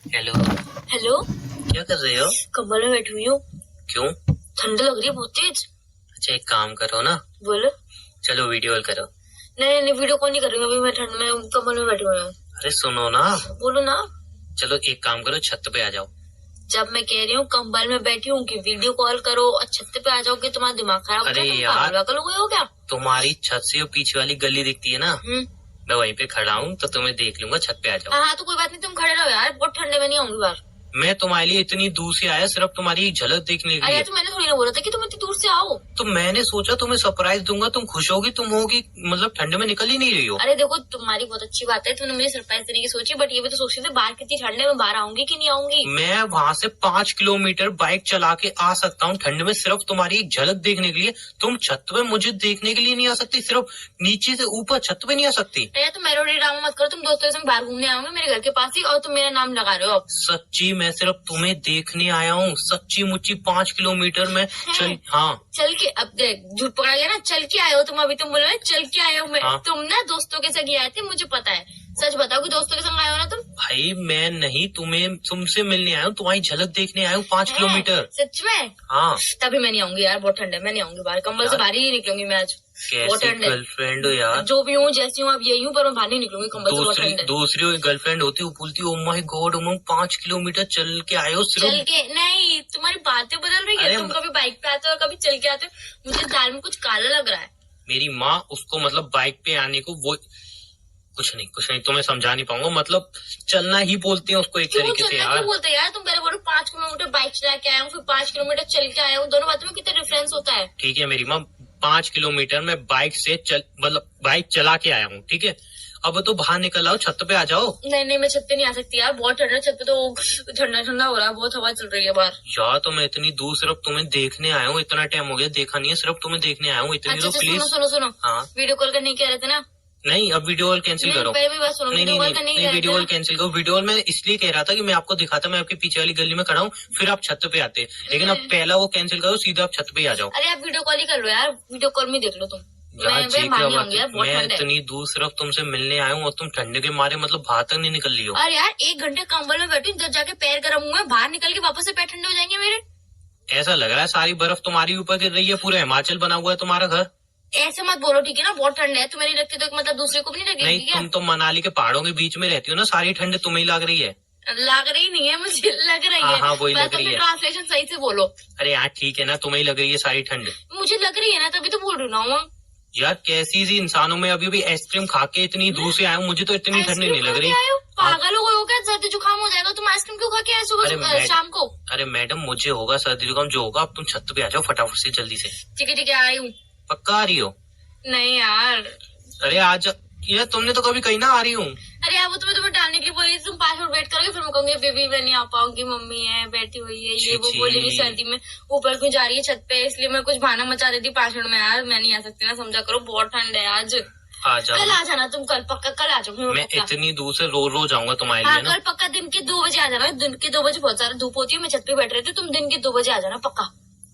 Hello. Hello. क्या कर रहे हो? कंबल में बैठी हुई हूँ। क्यों? ठंड लग रही है बहुत तेज। अच्छा एक काम करो ना, बोलो। चलो वीडियो कॉल करो। नहीं नहीं, वीडियो कॉल नहीं करूंगी अभी, मैं ठंड में कंबल में बैठी हुई हूँ। अरे सुनो ना। बोलो ना। चलो एक काम करो, छत पे आ जाओ। जब मैं कह रही हूँ कंबल में बैठी हूँ कि वीडियो कॉल करो और छत पे आ जाओगे, तुम्हारा दिमाग खराब हो अरे गया? तुम यार, पागल वागल हो गए हो क्या? तुम्हारी छत से वो पीछे वाली गली दिखती है ना, मैं वहीं पे खड़ा हूँ तो तुम्हें देख लूंगा। छत पे आ जाओ। हाँ तो कोई बात नहीं, तुम खड़े रहो यार, बहुत ठंडे में नहीं आऊंगी बाहर। मैं तुम्हारे लिए इतनी दूर से आया सिर्फ तुम्हारी एक झलक देखने के लिए। अरे तो मैंने थोड़ी ना बोला था कि तुम इतनी दूर से आओ। तो मैंने सोचा तुम्हें सरप्राइज दूंगा, तुम खुश होगी, तुम होगी मतलब ठंड में निकल ही नहीं रही हो। अरे देखो, तुम्हारी बहुत अच्छी बात है, तुमने मुझे सरप्राइज देने की सोची, बट ये भी तो सोच रही थी बाहर कितनी ठंड है, मैं बाहर आऊंगी कि नहीं आऊंगी। मैं वहाँ से 5 किलोमीटर बाइक चला के आ सकता हूँ ठंड में, सिर्फ तुम्हारी एक झलक देखने के लिए। तुम छत पे मुझे देखने के लिए नहीं आ सकती? सिर्फ नीचे से ऊपर छत पे नहीं आ सकती? अरे तुम मेलोडी ड्रामा मत करो, तुम दोस्तों के संग बाहर घूमने आओगे मेरे घर के पास ही, और तुम मेरा नाम लगा रहे हो अब। सच्ची मैं सिर्फ तुम्हें देखने आया हूँ, सच्ची मुच्ची 5 किलोमीटर में चल। हाँ चल के, अब देख झूठ पकड़ा गया ना, चल के आए हो तुम, अभी तुम बोल रहे हो चल के आए हो। मैं हाँ। तुम ना दोस्तों के संग आए थे, मुझे पता है। सच बताओ कि दोस्तों के संग आए हो ना तुम? भाई मैं नहीं, तुम्हें तुमसे मिलने आया हूँ, तुम्हारी झलक देखने आया हूँ 5 किलोमीटर। सच में? हाँ। तभी मैं नहीं आऊंगी यार, बहुत ठंड है, मैं नहीं आऊंगी बाहर, कंबल से बाहर ही नहीं निकलूंगी मैं आज। बहुत कैसी ठंड है। गर्लफ्रेंड हो यार। जो भी हूँ जैसी हूँ अब यही हूँ, पर मैं बाहर नहीं निकलूंगी कंबल से, बहुत ठंड है। दूसरी गर्लफ्रेंड होती, वो बोलती oh my God Umang 5 kilometre चल के आए हो सिर्फ। चल के नहीं, तुम्हारी बातें बदल रही है, तुम कभी बाइक पे आते हो कभी चल के आते हो, मुझे दाल में कुछ काला लग रहा है। मेरी माँ उसको मतलब बाइक पे आने को वो कुछ नहीं तुम्हें समझा नहीं पाऊंगा, मतलब चलना ही बोलते हैं उसको एक तरीके से यार। क्यों बोलते हैं यार? तुम पहले बोलो 5 किलोमीटर बाइक चला के आया हूँ, फिर 5 किलोमीटर चल के आया हूँ, दोनों बातों में कितना डिफरेंस होता है? ठीक है मेरी माँ, 5 किलोमीटर में बाइक से चल मतलब बाइक चला के आया हूँ, ठीक है। अब तो बाहर निकल आओ, छत पे आ जाओ। नहीं नहीं, मैं छत पे नहीं आ सकती यार, बहुत ठंडा, छत पे तो ठंडा ठंडा हो रहा है, बहुत हवा चल रही है बाहर। यार तो मैं इतनी दूर सिर्फ तुम्हें देखने आया हूँ, इतना टाइम हो गया देखा नहीं है, सिर्फ तुम्हें देखने आया हूँ इतनी। तो प्लीज सुनो। हाँ वीडियो कॉल करने कह रहे थे ना? नहीं, अब वीडियो कॉल कैंसिल करो। पहले भी बात सुनो, नहीं वीडियो कॉल कैंसिल करो। वीडियो कॉल मैं इसलिए कह रहा था कि मैं आपको दिखाता, मैं आपके पीछे वाली गली में खड़ा हूँ, फिर आप छत पे आते, लेकिन अब पहला वो कैंसिल करो, सीधा आप छत पे आ जाओ। अरे आप वीडियो कॉल ही कर लो यार, वीडियो कॉल में देख लो तुम। मैं इतनी दूर सिर्फ तुमसे मिलने आया हूँ और तुम ठंडे के मारे मतलब बाहर तक नहीं निकल रही हो। अरे यार 1 घंटे कंबल में बैठी, जब जाके पैर गर्म हुए, बाहर निकल के वापस से पैर ठंडे हो जाएंगे मेरे। ऐसा लग रहा है सारी बर्फ तुम्हारी ऊपर गिर रही है, पूरा हिमाचल बना हुआ है तुम्हारा घर। ऐसे मत बोलो ठीक है ना, बहुत ठंड है, तुम्हें नहीं लगती तो मतलब दूसरे को भी नहीं लगेगी? नहीं, तुम तो मनाली के पहाड़ों के बीच में रहती हो ना, सारी ठंड तुम्हें लग रही है। लग रही नहीं है, मुझे लग रही है। हाँ वही लग रही है। ट्रांसलेशन सही से बोलो। अरे यार ठीक है ना, तुम्हें लग रही है सारी ठंड। मुझे लग रही है ना, तभी तो बोल रही हूँ ना। यार कैसी सी इंसानों में, अभी भी आइसक्रीम खा के इतनी दूर से आया हूँ, मुझे तो इतनी ठंड नहीं लग रही। पागल हो गए हो क्या? सर्दी जुकाम हो जाएगा, तुम आइसक्रीम क्यों खा के आए सुबह शाम को? अरे मैडम मुझे होगा सर्दी जुकाम, जो होगा अब तुम छत पे आ जाओ फटाफट से जल्दी से। ठीक है आ रही हूँ। पक्का आ रही हो? नहीं यार। अरे आज यार तुमने तो कभी कहीं ना आ रही हूँ। अरे यार वो तुम्हें डालने के लिए बोली, तुम 5 मिनट वेट करोगे, फिर मैं कहूंगी बेबी मैं नहीं आ पाऊंगी, मम्मी है बैठी हुई है, ये वो बोलेगी सर्दी में ऊपर क्यों जा रही है छत पे, इसलिए मैं कुछ बहाना मचा देती 5 मिनट में। यार मैं नहीं आ सकती ना, समझा करो, बहुत ठंड है आज। आ जाओ। कल आ जाना तुम, कल पक्का कल आ जाओ। मैं इतनी दूर से रोज आऊंगा तुम्हारे लिए ना। कल पक्का दिन के 2 बजे आ जाना, दिन के 2 बजे बहुत सारा धूप होती है, मैं छत पे बैठ रही थी, तुम दिन के 2 बजे आ जाना पक्का।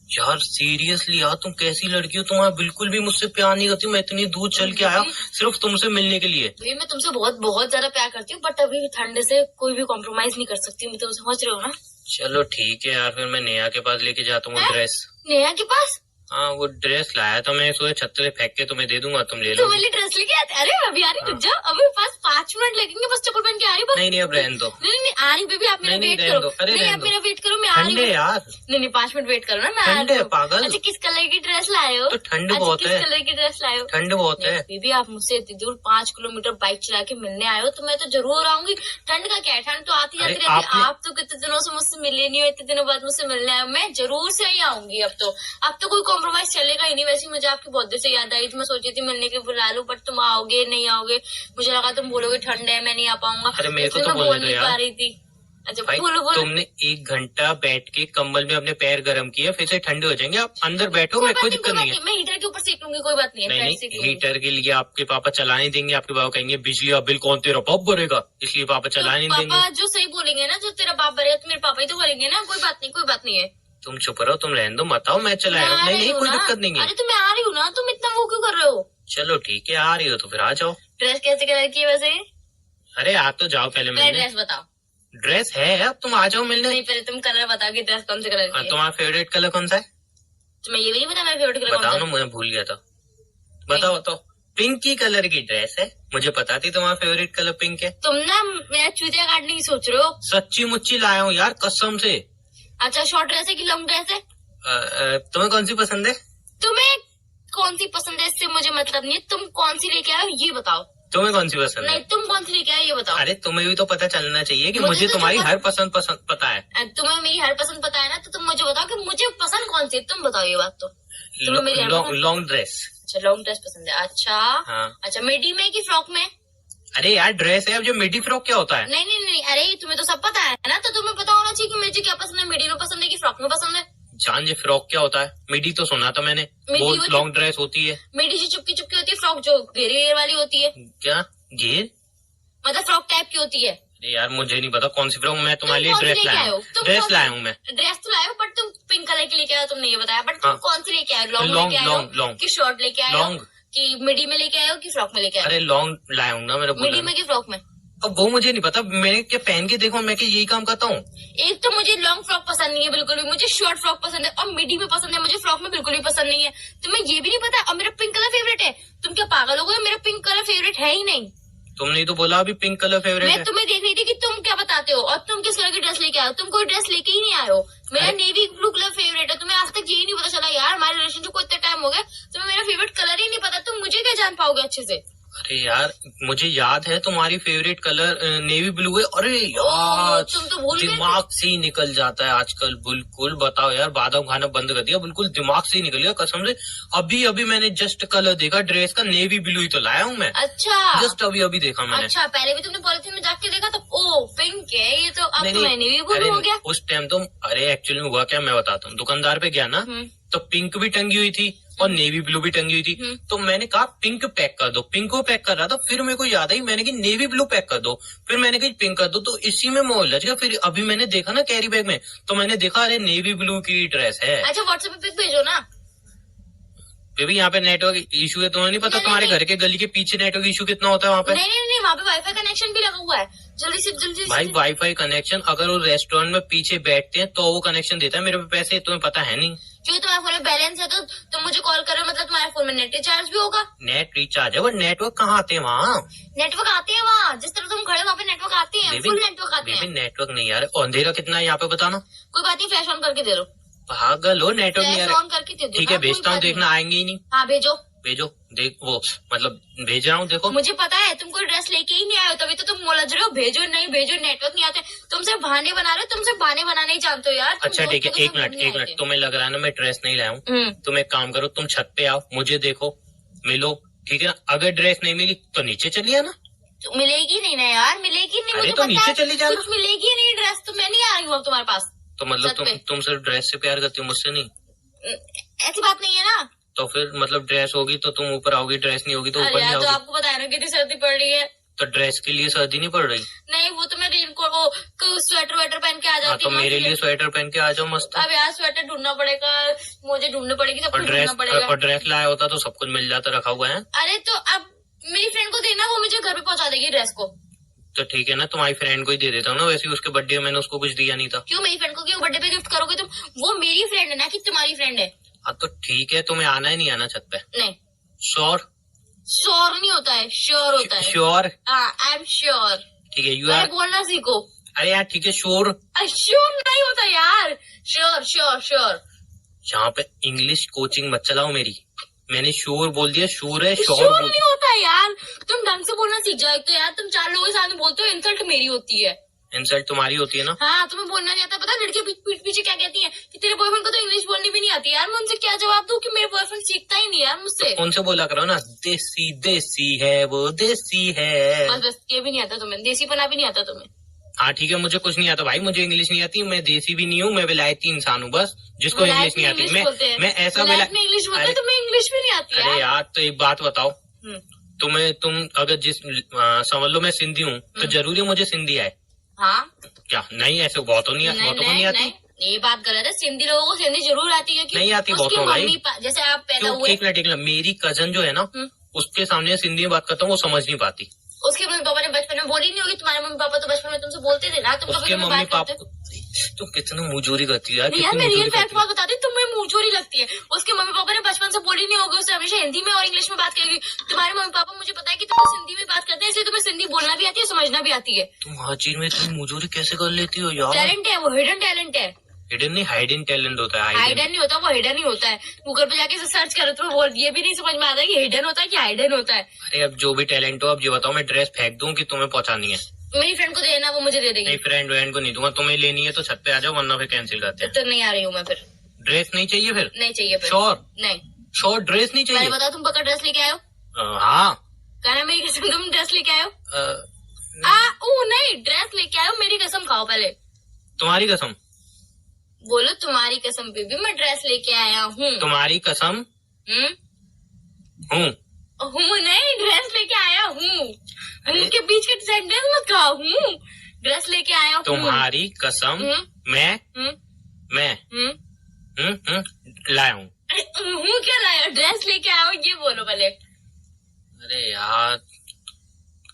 यार सीरियसली यार, तुम कैसी लड़की हो, तुम्हारा बिल्कुल भी मुझसे प्यार नहीं करती। मैं इतनी दूर चल के आया सिर्फ तुमसे मिलने के लिए। भाई मैं तुमसे बहुत बहुत ज्यादा प्यार करती हूँ, बट अभी ठंड से कोई भी कॉम्प्रोमाइज नहीं कर सकती, मैं तो समझ रहे हो ना। चलो ठीक है यार, फिर मैं नेहा के पास लेके जाता हूँ ड्रेस। नेहा के पास? हाँ वो ड्रेस लाया था मैं, सुबह छत से फेंक के तुम्हें दे दूंगा, तुम ले लो। तुम्हारे लिए ड्रेस लेके आते? अरे अभी आ रही, रुक जाओ, अभी पास 5 मिनट लगेंगे, बस चप्पल पहन के आ रही। नहीं अब रहने दो। नहीं आ रही बेबी, आप मेरा वेट करो। नहीं आप मेरा वेट करो, मैं आ रही हूँ यार। नहीं 5 मिनट वेट करो ना, मैं आ रही हूँ। पागल। अच्छा किस कलर की ड्रेस लाए हो? तो ठंड बहुत है। किस कलर की ड्रेस लाए हो? ठंड बहुत है बेबी, आप मुझसे इतनी दूर 5 किलोमीटर बाइक चला के मिलने आए हो, तो मैं तो जरूर आऊंगी। ठंड का क्या है, ठंड तो आती जाती रहती है। आप तो कितने दिनों से मुझसे मिले नहीं हो, इतने दिनों बाद मुझसे मिलने आए हो, मैं जरूर से ही आऊंगी। अब तो कोई कॉम्प्रोमाइज चलेगा ही नहीं। वैसे मुझे आपकी बहुत देर से याद आई थी, मैं सोची थी मिलने के बुला लूं, बट तुम आओगे नहीं आओगे, मुझे लगा तुम बोलोगे ठंड है मैं नहीं आ पाऊंगा। अरे मेरे को तो बोल नहीं पा रही थी। अच्छा भाई, बोलो। तुमने 1 घंटा बैठ के कंबल में अपने पैर गर्म किए, फिर से ठंडे हो जाएंगे। आप अंदर बैठो, मैं कोई दिक्कत नहीं है। मैं हीटर के ऊपर सेक लूंगी, कोई बात नहीं है। नहीं हीटर के लिए आपके पापा चला नहीं देंगे, आपके पापा कहेंगे बिजली का बिल कौन तेरा बाप भरेगा, इसलिए पापा चला नहीं देंगे। पापा जो सही बोलेंगे ना, जो तेरा बाप भरेगा तो मेरे पापा ही तो भरेंगे ना, कोई बात नहीं है। तुम चुप रहो, तुम रहने दो, मत आओ, मैं चलाया। नहीं कोई दिक्कत नहीं है। अरे तो मैं आ रही हूँ ना, तुम इतना वो क्यों कर रहे हो? चलो ठीक है, आ रही हो तो फिर आ जाओ। ड्रेस कैसे कलर की है वैसे? अरे आप तो जाओ पहले। मैं ड्रेस बताओ। ड्रेस है, अब तुम आ जाओ मिलने। नहीं, पहले तुम कलर बताओ कि ड्रेस कौन से कलर की है। तुम्हारा फेवरेट कलर कौन सा है? तुम्हें ये भी नहीं पता मेरा फेवरेट कलर कौन सा बताओ है? ना, मुझे भूल गया था। बताओ। पिंक ही कलर की ड्रेस है, मुझे पता थी तुम्हारा फेवरेट कलर पिंक है। तुम ना मेरा चूतिया काटने की सोच रहे हो। सच्ची मुच्ची लाया हूँ यार, कसम से। अच्छा, शॉर्ट ड्रेस है कि लॉन्ग ड्रेस है? तुम्हें कौन सी पसंद है? तुम्हें कौन सी पसंद है इससे मुझे मतलब नहीं है। तुम कौन सी लेके आए हो ये बताओ। तुम्हें कौन सी पसंद है? नहीं, तुम कौन सी लेके आए ये बताओ। अरे तुम्हें भी तो पता चलना चाहिए कि मुझे मुझे तो तुम्हारी जो हर पसंद पता है। तुम्हें मेरी हर पसंद पता है ना, तो तुम मुझे बताओ कि मुझे पसंद कौन सी है। तुम बताओ ये बात तो। तुम्हें मेरी हर पसंद- लॉन्ग ड्रेस। अच्छा, लॉन्ग ड्रेस पसंद है। अच्छा हाँ। अच्छा, मिडी में कि फ्रॉक में? अरे यार ड्रेस है, अब जो मिडी फ्रॉक क्या होता है? नहीं, अरे तुम्हें तो सब पता है ना, तो तुम्हें पता होना चाहिए कि मुझे क्या पसंद है। मिडी में पसंद है कि फ्रॉक में पसंद है? जान जे फ्रॉक क्या होता है? मिडी तो सुना था मैंने, वो वो लॉन्ग ड्रेस होती है। मिडी जो चुपकी चुपकी होती है, फ्रॉक जो घेरे घेर वाली होती है। क्या घेर? मतलब फ्रॉक टाइप की होती है। अरे यार मुझे नहीं पता कौन सी फ्रॉक। मैं तुम्हारे लिए कौन सी ड्रेस लेके लाया आए हो? हूँ। तुम ड्रेस कौन सी- लाया हूँ मैं। ड्रेस तो लाए हो, बट तुम पिंक कलर की लेके आए हो, तुमने ये बताया। बट तुम हाँ। कौन सी लेके आए हो? लॉन्ग लॉन्ग, लेके आए हो लॉन्ग। कि शॉर्ट लेके आए हो लॉन्ग। कि मिडी में लेके आए हो कि फ्रॉक में लेके आए अरे लॉन्ग लाया हूँ ना, मेरा हो? मिडी में कि फ्रॉक में? अब वो मुझे नहीं पता, मैंने क्या पहन के देखो, मैं क्या यही काम करता हूँ? एक तो मुझे लॉन्ग फ्रॉक पसंद नहीं है बिल्कुल भी। मुझे शॉर्ट फ्रॉक पसंद है और मिडी में पसंद है। मुझे फ्रॉक में बिल्कुल भी पसंद नहीं है। तुम्हें ये भी नहीं पता और मेरा पिंक कलर फेवरेट है। तुम क्या पागल हो गए? मेरा पिंक कलर फेवरेट है ही नहीं। तुमने ही तो बोला अभी पिंक कलर फेवरेट मैं है। तुम्हें देख रही थी कि तुम क्या बताते हो और तुम किस कलर की ड्रेस लेके आए हो। तुम कोई ड्रेस लेके ही नहीं आए हो। मेरा नेवी ब्लू कलर फेवरेट है। तुम्हें आज तक यही नहीं पता चला यार, हमारे रिलेशनशिप को इतना टाइम हो गया, तुम्हें मेरा फेवरेट कलर ही नहीं पता। तुम मुझे क्या जान पाओगे अच्छे से? अरे यार मुझे याद है तुम्हारी फेवरेट कलर नेवी ब्लू है। अरे यार तुम तो भूल गए। दिमाग से ही निकल जाता है आजकल बिल्कुल। बताओ यार, बादाम खाना बंद कर दिया, बिल्कुल दिमाग से ही निकल गया कसम से। अभी मैंने जस्ट कलर देखा ड्रेस का, नेवी ब्लू ही तो लाया हूँ मैं। अच्छा, जस्ट अभी देखा मैंने। अच्छा, पहले भी तुमने पॉलिथीन में जाके देखा तो ओ पिंक है ये तो। अब तो मैं नेवी अरे ब्लू हो गया। उस टाइम तो, अरे एक्चुअली में हुआ क्या मैं बताता हूँ। दुकानदार पे गया ना, तो पिंक भी टंगी हुई थी और नेवी ब्लू भी टंगी हुई थी। तो मैंने कहा पिंक पैक कर दो। पिंक को पैक कर रहा था, फिर मेरे को याद आई, मैंने कहा नेवी ब्लू पैक कर दो। फिर मैंने कहा पिंक कर दो, तो इसी में मोह लग गया। फिर अभी मैंने देखा ना कैरी बैग में, तो मैंने देखा अरे नेवी ब्लू की ड्रेस है। अच्छा, व्हाट्सएप पे पिक भेजो ना। बेबी यहाँ पे नेटवर्क इशू है, तुम्हें नहीं पता? नहीं, तुम्हारे नहीं। घर के गली के पीछे नेटवर्क इशू कितना होता है वहाँ पे? नहीं, वहाँ पे वाईफाई कनेक्शन भी लगा हुआ है। जल्दी भाई से। वाईफाई कनेक्शन अगर वो रेस्टोरेंट में पीछे बैठते हैं तो वो कनेक्शन देता है। मेरे पे पैसे तुम्हें पता है नहीं। क्यों, तुम्हारे फोन में बैलेंस है तो तुम मुझे कॉल करो, मतलब तुम्हारे फोन में नेट रिचार्ज भी होगा। नेट रिचार्ज है, वो नेटवर्क कहाँ आते हैं वहाँ? नेटवर्क आते हैं वहाँ, जिस तरह तुम खड़े वहाँ पे नेटवर्क आते हैं, फुल नेटवर्क आते हैं। नेटवर्क नहीं यार। अंधेरा कितना है यहाँ पे बताना? कोई बात नहीं, फ्लैश ऑन करके दे दो। पागल हो, नेटवर्क नहीं आ फ्लैश रहा। ऑन करके दे दो। ठीक है भेजता हूँ, देखना आएंगे ही नहीं। हाँ भेजो। भेजो, देख वो मतलब भेज रहा हूँ, देखो। मुझे पता है तुम कोई ड्रेस लेके ही नहीं आए हो, तभी तो तुम उलझ रहे हो। भेजो नहीं भेजो, नेटवर्क नहीं आते। तुमसे बहाने बना रहे हो, तुमसे बहाने बनाने ही जानते हो यार। तुम अच्छा ठीक है, दोस्तों एक के साथ नहीं मिनट आते। तुम्हें लग रहा है ना मैं ड्रेस नहीं लाया हूँ। तुम एक काम करो, तुम छत पे आओ, मुझे देखो, मिलो, ठीक है ना? अगर ड्रेस नहीं मिली तो नीचे चलिए ना। तो मिलेगी नहीं ना यार, मिलेगी नहीं। अरे मुझे तो पता नीचे है, चली जाना। कुछ मिलेगी नहीं ड्रेस, तो मैं नहीं आ रही हूँ अब तुम्हारे पास। तो मतलब छत पे। तुम सिर्फ ड्रेस से प्यार करती हो, मुझसे नहीं? ऐसी बात नहीं है ना। तो फिर मतलब ड्रेस होगी तो तुम ऊपर आओगी, ड्रेस नहीं होगी तो ऊपर अरे नहीं यार, तो आओगी। आपको बताया ना कितनी सर्दी पड़ रही है। तो ड्रेस के लिए सर्दी नहीं पड़ रही? नहीं, वो तो मैं रेनकोट वो स्वेटर वेटर पहन के आ हाँ, जाती तो हूँ। मेरे लिए स्वेटर पहन के आ जाओ मस्त। अब यार स्वेटर ढूंढना पड़ेगा, मुझे ढूंढनी पड़ेगी, सब और कुछ ड्रेस ढूंढना पड़ेगा। और ड्रेस लाया होता तो सब कुछ मिल जाता, रखा हुआ है। अरे तो अब मेरी फ्रेंड को देना, वो मुझे घर पे पहुंचा देगी ड्रेस को। तो ठीक है ना, तुम्हारी फ्रेंड को ही दे देता हूँ ना। वैसे ही उसके बर्थडे में मैंने उसको कुछ दिया नहीं था। क्यों, मेरी फ्रेंड को क्यों बर्थडे पे गिफ्ट करोगे तुम? वो मेरी फ्रेंड है ना कि तुम्हारी फ्रेंड है। हाँ तो ठीक है, तुम्हें आना ही नहीं आना छत पे? नहीं, श्योर? श्योर नहीं होता है, श्योर होता है। श्योर? हाँ, आई एम श्योर। ठीक है, यू अरे आर। बोलना सीखो। अरे यार ठीक है, श्योर। श्योर नहीं होता यार, श्योर श्योर श्योर। यहाँ पे इंग्लिश कोचिंग मत चलाओ मेरी। मैंने श्योर बोल दिया, श्योर है, श्योर श्योर बोल। नहीं होता यार, तुम ढंग से बोलना सीख जाओ। एक तो यार तुम 4 लोगों के सामने बोलते हो, इंसल्ट मेरी होती है। इंसल्ट तुम्हारी होती है ना? हाँ, तुम्हें बोलना नहीं आता। पता है लड़कियां पीठ पीछे क्या कहती हैं कि तेरे बॉयफ्रेंड को तो इंग्लिश बोलनी भी नहीं आती। यार मैं उनसे क्या जवाब दूं कि मेरे बॉयफ्रेंड सीखता ही नहीं यार मुझसे। उनसे बोला करो ना, देसी देसी है वो, देसी है। बस ये भी नहीं आता तुम्हें, देसी पना भी नहीं आता तुम्हें। हाँ ठीक है, मुझे कुछ नहीं आता भाई, मुझे इंग्लिश नहीं आती। मैं देसी भी नहीं हूँ, मैं विलायती इंसान हूँ बस, जिसको इंग्लिश नहीं आती। मैं ऐसा इंग्लिश बोलते हैं, तुम्हें इंग्लिश भी नहीं आती अरे यार तो एक बात बताओ, तुम अगर जिस समझ लो मैं सिंधी हूँ तो जरूरी मुझे सिंधी आए? हाँ, क्या नहीं? ऐसे बहुतों को नहीं आती। ये बात गलत है। सिंधी लोगों को सिंधी जरूर आती है। नहीं आती बहुतों भाई। जैसे आप पैदा हुए। एक मिनट, मेरी कजन जो है ना, उसके सामने सिंधी में बात करता हूँ, वो समझ नहीं पाती। उसके पापा ने बचपन में बोली नहीं होगी, तुम्हारे मम्मी पापा तो बचपन में तुमसे बोलते थे ना, तुम कभी उसके मम्मी पापा तुम कितना मुजोरी करती है यार। मैं रियल फैक्ट बात बताती हूँ, तुम्हें मुंहचोरी लगती है। उसके मम्मी पापा ने बचपन से बोली नहीं होगी, उससे हमेशा हिंदी में और इंग्लिश में बात करेगी। तुम्हारे मम्मी पापा मुझे पता है कि तुम हिंदी में बात करते हैं, इसलिए तुम्हें हिंदी बोलना भी आती है, समझना भी आती है। तुम हर चीज में इतनी मुंहचोरी कैसे कर लेती हो यार? टैलेंट है वो, हिडन टैलेंट है। हिडन नहीं, हाइडन टैलेंट होता है। हाइडन नहीं होता वो, हिडन ही होता है। गूगल पे जाके सर्च करो तो वो ये भी नहीं समझ में आता कि हिडन होता है कि हाइडन होता है। अरे अब जो भी टैलेंट हो, अब ये बताओ मैं ड्रेस फेंक दूं कि तुम्हें पहुंचानी है? मेरी फ्रेंड को देना, वो मुझे दे देगी। नहीं, फ्रेंड वैंड को नहीं दूंगा, तुम्हें लेनी है तो छत पे आ जाओ, वरना फिर कैंसिल करते हैं। तो नहीं आ रही हूँ मैं फिर। ड्रेस नहीं चाहिए फिर? नहीं चाहिए फिर। श्योर? नहीं श्योर ड्रेस नहीं चाहिए? मैंने बताया तुम पक्का ड्रेस लेके आयो। हाँ। कहना मेरी कसम, तुम ड्रेस लेके आयो। नहीं, ड्रेस लेके आयो, मेरी कसम खाओ पहले। तुम्हारी कसम? बोलो तुम्हारी कसम पे भी मैं ड्रेस लेके आया हूँ। तुम्हारी कसम? हूँ नहीं, ड्रेस लेके आया हूँ। उनके बीच के सेंटेंस मत खाओ। ड्रेस लेके आया हूँ। तुम्हारी कसम मैं लाया हूँ। क्या लाया? ड्रेस लेके आया हूँ, ये बोलो पहले। अरे यार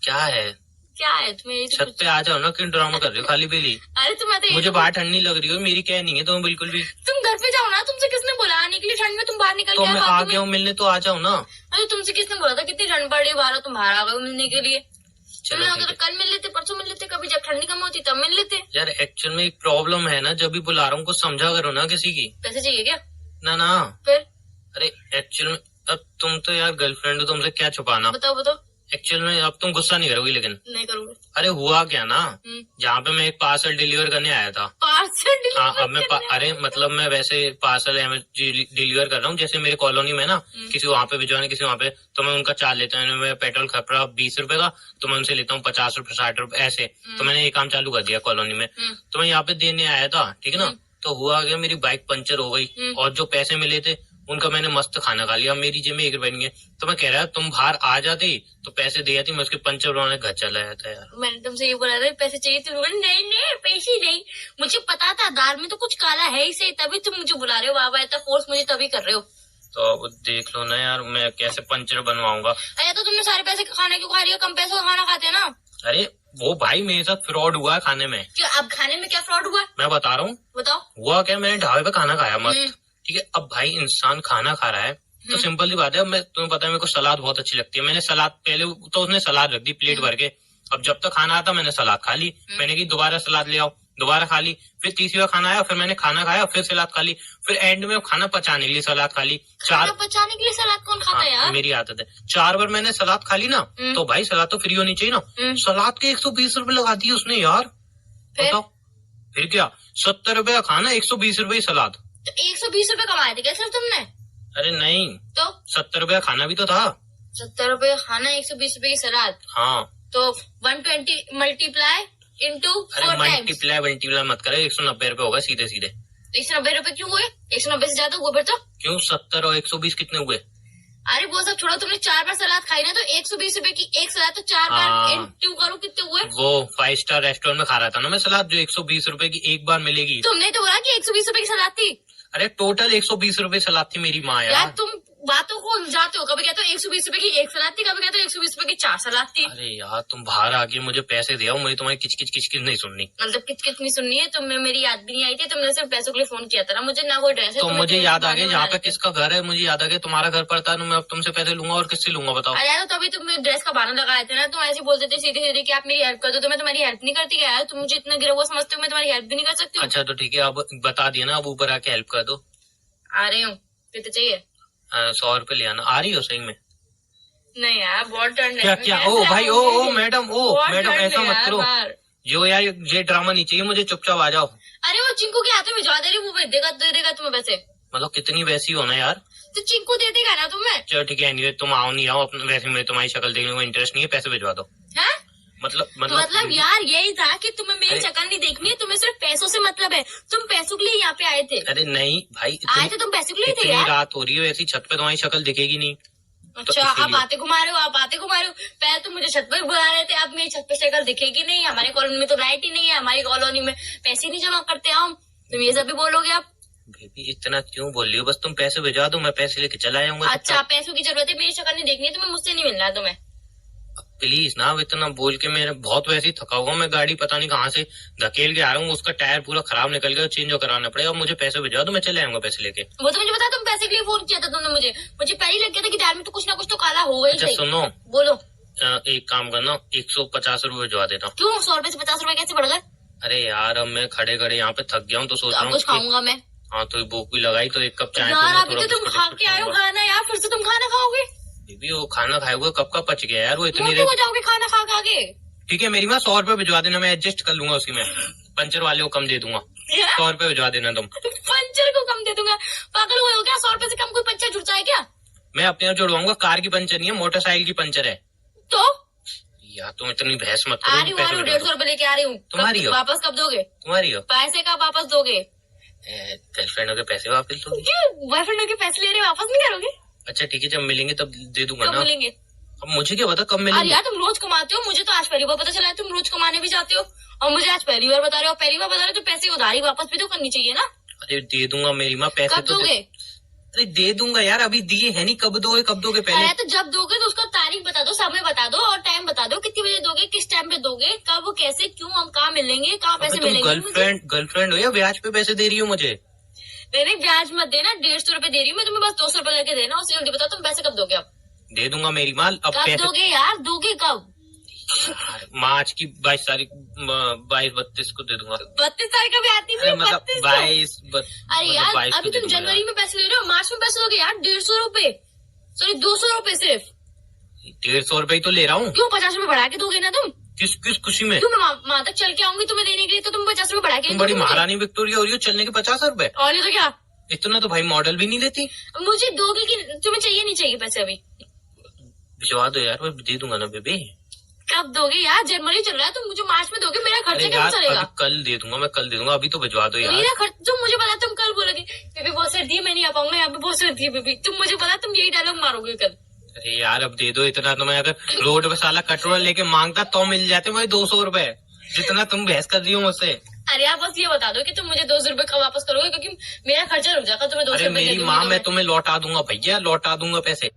क्या है? क्या है तुम्हें? छत पे आ जाओ ना, क्यों ड्रामा कर रहे हो खाली बेली? अरे तुम्हें तो मुझे बाहर ठंडी लग रही हो, मेरी क्या नहीं है तुम्हें बिल्कुल भी। तुम घर पे जाओ ना, तुमसे किसने बोला आने के लिए ठंड में? तुम बाहर निकल तो मैं आ गया हूँ मिलने, तो आ जाओ ना। अरे तुमसे किसने बोला था कितनी ठंड पड़ रही है बाहर, तुम बाहर आ गए मिलने के लिए? चलो अगर कल मिल लेते, परसों मिल लेते, कभी जब ठंडी कम होती तब मिल लेते। यार एक्चुअल में एक प्रॉब्लम है ना, जब भी बुला रहा हूँ कुछ समझा करो ना किसी की। पैसे चाहिए क्या? ना फिर? अरे एक्चुअल में अब तुम तो यार गर्लफ्रेंड हो, तुमसे क्या छुपाना। बताओ। एक्चुअल में अब तुम गुस्सा नहीं करोगी? लेकिन नहीं करूँगी। अरे हुआ क्या ना, जहाँ पे मैं एक पार्सल डिलीवर करने आया था। पार्सल? हाँ, अब मैं अरे मतलब मैं वैसे पार्सल डिलीवर कर रहा हूँ, जैसे मेरे कॉलोनी में ना किसी वहाँ पे भिजवाने, किसी वहाँ पे, तो मैं उनका चार्ज लेता हूँ। मैं पेट्रोल खप रहा 20 रुपए का, तो मैं उनसे लेता हूँ 50 रुपए 60 रुपए ऐसे। तो मैंने ये काम चालू कर दिया कॉलोनी में। तो मैं यहाँ पे देने आया था, ठीक है ना। तो हुआ गया, मेरी बाइक पंचर हो गई और जो पैसे मिले थे उनका मैंने मस्त खाना खा लिया। मेरी जेब में 1 रुपए नहीं है। तो मैं कह रहा तुम बाहर आ जाती तो पैसे दे जाती, मैं उसके पंचर बनाने घर चला जाता यार। मैंने तुमसे ये बोला था पैसे चाहिए थे, नहीं पैसे नहीं। मुझे पता था दाल में तो कुछ काला है ही सही, तभी तुम मुझे बुला रहे हो। वाह इतना फोर्स मुझे तभी कर रहे हो। तो अब देख लो ना यार, मैं कैसे पंचर बनवाऊंगा। अरे तो तुमने सारे पैसे खाने क्यों खा रही हो? कम पैसों का खाना खाते हैं ना। अरे वो भाई मेरे साथ फ्रॉड हुआ है खाने में। क्यों? अब खाने में क्या फ्रॉड हुआ? मैं बता रहा हूँ। बताओ। हुआ क्या, मैंने ढाबे पे खाना खाया मस्त, ठीक है। अब भाई इंसान खाना खा रहा है तो सिंपल सी बात है, मैं तुम्हें पता है मेरे को सलाद बहुत अच्छी लगती है। मैंने सलाद पहले तो उसने सलाद रख दी प्लेट भर के। अब जब तक खाना आता मैंने सलाद खा ली। मैंने की दोबारा सलाद ले आओ, दोबारा खा ली। फिर तीसरी बार खाना आया, फिर मैंने खाना खाया, फिर सलाद खा ली। फिर एंड में खाना पचाने के लिए सलाद खा ली। पचाने के लिए सलाद कौन खाता है यार? मेरी आदत है। 4 बार मैंने सलाद खा ली ना, तो भाई सलाद तो फ्री होनी चाहिए ना। सलाद के 120 रुपए लगा दिए उसने यार। बताओ फिर क्या, 70 रुपए का खाना, 120 रुपए सलाद। तो 120 रुपए कमाए थे क्या सिर्फ तुमने? अरे नहीं, तो 70 रुपए का खाना भी तो था। 70 रुपए का खाना, 120 रुपए की सलाद। हाँ तो 120 मल्टीप्लाई इंटू 4 मल्टीप्लाई मत करे, 190 रुपए होगा सीधे सीधे। 190 रुपए क्यों हुए? 190 से ज्यादा हुए फिर तो। क्यों, 70 और 120 कितने हुए? अरे वो सब छोड़ो, तुमने 4 बार सलाद खाई ना, तो 120 रुपए की एक सलाद, तो 4 बार इंटू करो कितने हुए? वो 5 स्टार रेस्टोरेंट में खा रहा था ना मैं सलाद, जो 120 रुपए की एक बार मिलेगी। तुमने तो बोला कि 120 रुपए की सलाद थी। अरे टोटल 120 रुपए सलाद थी मेरी माँ यार। तुम बातों को उलझाते हो, कभी कहते हो 120 रुपए की एक सलाद थी, कभी कहते हो 120 रुपए की 4 सलाद थी। अरे यार तुम बाहर आके मुझे पैसे दे आओ, मुझे तुम्हारी किचकिच नहीं सुननी। मतलब किचकिच नहीं सुननी है तुम्हें? मेरी याद भी नहीं आई थी, तुमने सिर्फ पैसों के लिए फोन किया था ना मुझे, ना कोई ड्रेस है। तो मुझे याद आ गया यहाँ पे किसका घर है, मुझे याद आ गया तुम्हारा घर पड़ता है। मैं अब तुमसे पैसे लूंगा और किससे लूंगा बताओ? अरे तो अभी तुम ड्रेस का बहाना लगाए थे ना, तुम ऐसे बोलते थे सीधे सीधे कि आप मेरी हेल्प कर दो, तो मैं तुम्हारी हेल्प नहीं करती यार। तुम मुझे इतना गिरा हुआ समझते हो, मैं तुम्हारी हेल्प भी नहीं कर सकती। अच्छा तो ठीक है, अब बता दिया ना, अब ऊपर आके हेल्प कर दो। आ रही हूँ, कितने चाहिए? 100 रुपए ले आना। आ रही हो सही में? नहीं यार बहुत ठंड क्या है। क्या? ओ भाई, ओ मैडम, ऐसा मत करो। जो यार ये ड्रामा नहीं चाहिए मुझे, चुपचाप आ जाओ। अरे वो चिंकू के हाथों में भिजवा दे रही, वो दे देगा तुम्हें पैसे। मतलब कितनी वैसी हो ना यार। तो चिंकू दे देगा ना तुम्हें। चलो ठीक है, एनीवे तुम आओ नहीं आओ, अपने वैसे में तुम्हारी शक्ल देखने में इंटरेस्ट नहीं है, पैसे भिजवा दो। है मतलब यार यही था कि तुम्हें मेरी शक्ल नहीं देखनी है, तुम्हें सिर्फ पैसों से मतलब है। तुम पैसों के लिए यहाँ पे आए थे। अरे नहीं भाई, आए थे तुम पैसों के लिए थे यार। रात हो रही है, वैसी छत पे तुम्हारी शक्ल दिखेगी नहीं। अच्छा तो आप आते घुमा रहे हो, पहले तो मुझे छत पर बुला रहे थे, अब मेरी छत पे शक्ल दिखेगी नहीं। हमारे कॉलोनी में तो लाइट ही नहीं है, हमारी कॉलोनी में पैसे नहीं जमा करते हम। तुम ये सब भी बोलोगे आप? बेबी इतना क्यों बोल रही हो? बस तुम पैसे भिजवा दो, मैं पैसे लेके चला जाऊंगा। अच्छा पैसों की जरूरत है, मेरी शक्ल नहीं देखनी है तुम्हें, मुझसे नहीं मिलना है तुम्हें। प्लीज ना, अब इतना बोल के मेरे बहुत वैसे ही थका हुआ मैं, गाड़ी पता नहीं कहाँ से धकेल के आ रहा हूँ, उसका टायर पूरा खराब निकल गया, चेंज कराना पड़ेगा। अब मुझे पैसे भिजवा दो, मैं चले आऊंगा पैसे लेके। वो तो मुझे पता, तुम पैसे के लिए फोन किया था तुमने मुझे पहले ही लग गया था कि टायर में तो कुछ ना कुछ तो काला होगा ही। अच्छा सुनो, बोलो। एक काम करना, 150 रुपए भिजवा देता हूँ। क्यों 100 रुपए से 50 रुपए कैसे बढ़ गए? अरे यार अब मैं खड़े खड़े यहाँ पे थक गया हूँ, तो सोच रहा हूँ कुछ खाऊंगा मैं। हाँ तो भूख भी लगाई, तो एक कप चाय यार अभी तो तुम खा के आए हो खाना, यार फिर से तुम खाना खाओगे? भी वो खाना खाए हुए कब का पच गया यार, वो इतनी मोटे हो जाओगे खाना खा खा के। ठीक है मेरी माँ, 100 रुपए भिजवा देना, मैं एडजस्ट कर लूंगा उसकी, मैं पंचर वाले को कम दे दूंगा। 100 रुपए भिजवा देना तुम। पंचर को कम दे दूंगा? पागल हुए हो क्या? 100 रुपए से कम कोई पंचर जुड़ता है क्या? मैं अपने आप जुड़वाऊंगा, कार की पंचर नहीं है, मोटरसाइकिल की पंचर है। तो यार तुम इतनी बहस मत आ रही हूँ 150 रुपए लेके आ रही हूँ। तुम्हारी हो? वापस कब दोगे? तुम्हारी हो? पैसे कब वापस दोगे? गर्लफ्रेंड के पैसे वापस दोगे? क्यों बॉयफ्रेंड के पैसे ले रहे वापस नहीं करोगे? अच्छा ठीक है, जब मिलेंगे तब दे दूंगा कब ना। मिलेंगे? अब मुझे क्या पता कब अरे मिलेंगे। यार तुम रोज कमाते हो, मुझे तो आज पहली बार पता चला है तुम रोज कमाने भी जाते हो, और मुझे आज पहली बार बता रहे हो। पहली बार बता रहे हो तो पैसे उधारी वापस भी तो करनी चाहिए ना। अरे दे दूंगा मेरी माँ, पैसे कब तो दोगे? अरे दे दूंगा यार, अभी दिए है नहीं, कब दोगे पहले? अरे तो जब दोगे तो उसका तारीख बता दो, समय बता दो और टाइम बता दो, कितनी बजे दोगे, किस टाइम पे दोगे, कब, कैसे, क्यों, हम कहाँ मिलेंगे, कहाँ पैसे तुम मिलेंगे? गर्लफ्रेंड हो या ब्याज पे पैसे दे रही हो मुझे? नहीं ब्याज मत देना, 150 रुपए दे रही हूँ मैं तुम्हें, बस 200 रुपए लेके देना। उससे जल्दी बताओ तुम पैसे कब दोगे? अब दे दूंगा मेरी माँ। अब कब दोगे यार? दोगे कब? मार्च की 22 तारीख, 22-32 को दे दूंगा। 32 तारीख भी आती है? मतलब 22। अरे यार अभी तुम जनवरी में पैसे ले रहे हो, मार्च में पैसे दोगे यार? 150 रुपए, सॉरी 200 रुपए सिर्फ। 150 रुपए ही तो ले रहा हूँ। क्यों 50 रुपए बढ़ा के दोगे ना तुम? किस खुशी में? क्यों मैं वहाँ तक चल के आऊंगी तुम्हें देने के लिए, तो तुम 50 रुपए बढ़ा के तुम बड़ी महारानी विक्टोरिया हो रही हो, चलने के 50 रुपए? और नहीं तो क्या? इतना तो भाई मॉडल भी नहीं लेती। मुझे दोगे कि तुम्हें चाहिए नहीं चाहिए पैसे? अभी भिजवा दो यार, मैं दे दूंगा ना बेबी। कब दोगे यार? जनवरी चल रहा है, तुम मुझे मार्च में दोगे, मेरा खर्चा कैसे चलेगा? कल दे दूंगा, मैं कल दे दूंगा, अभी तो भिजवा दो यार। मेरा खर्च तुम मुझे पता, तुम कल बोलोगे बेबी बहुत सर्दी है मैं नहीं आ पाऊंगा, यहाँ पे बहुत सर्दी है बेबी, तुम मुझे पता तुम यही डायलॉग मारोगे कल। अरे यार अब दे दो इतना, तो मैं अगर रोड पे साला कटोरा लेके मांगता तो मिल जाते मुझे 200 रुपए, जितना तुम बहस कर रही हो मुझसे। अरे आप बस ये बता दो कि तुम मुझे 200 रुपए कब वापस करोगे, क्योंकि मेरा खर्चा रुक जाएगा, तुम्हें 200 रुपए मेरी माँ मैं तुम्हें लौटा दूंगा भैया, लौटा दूंगा पैसे।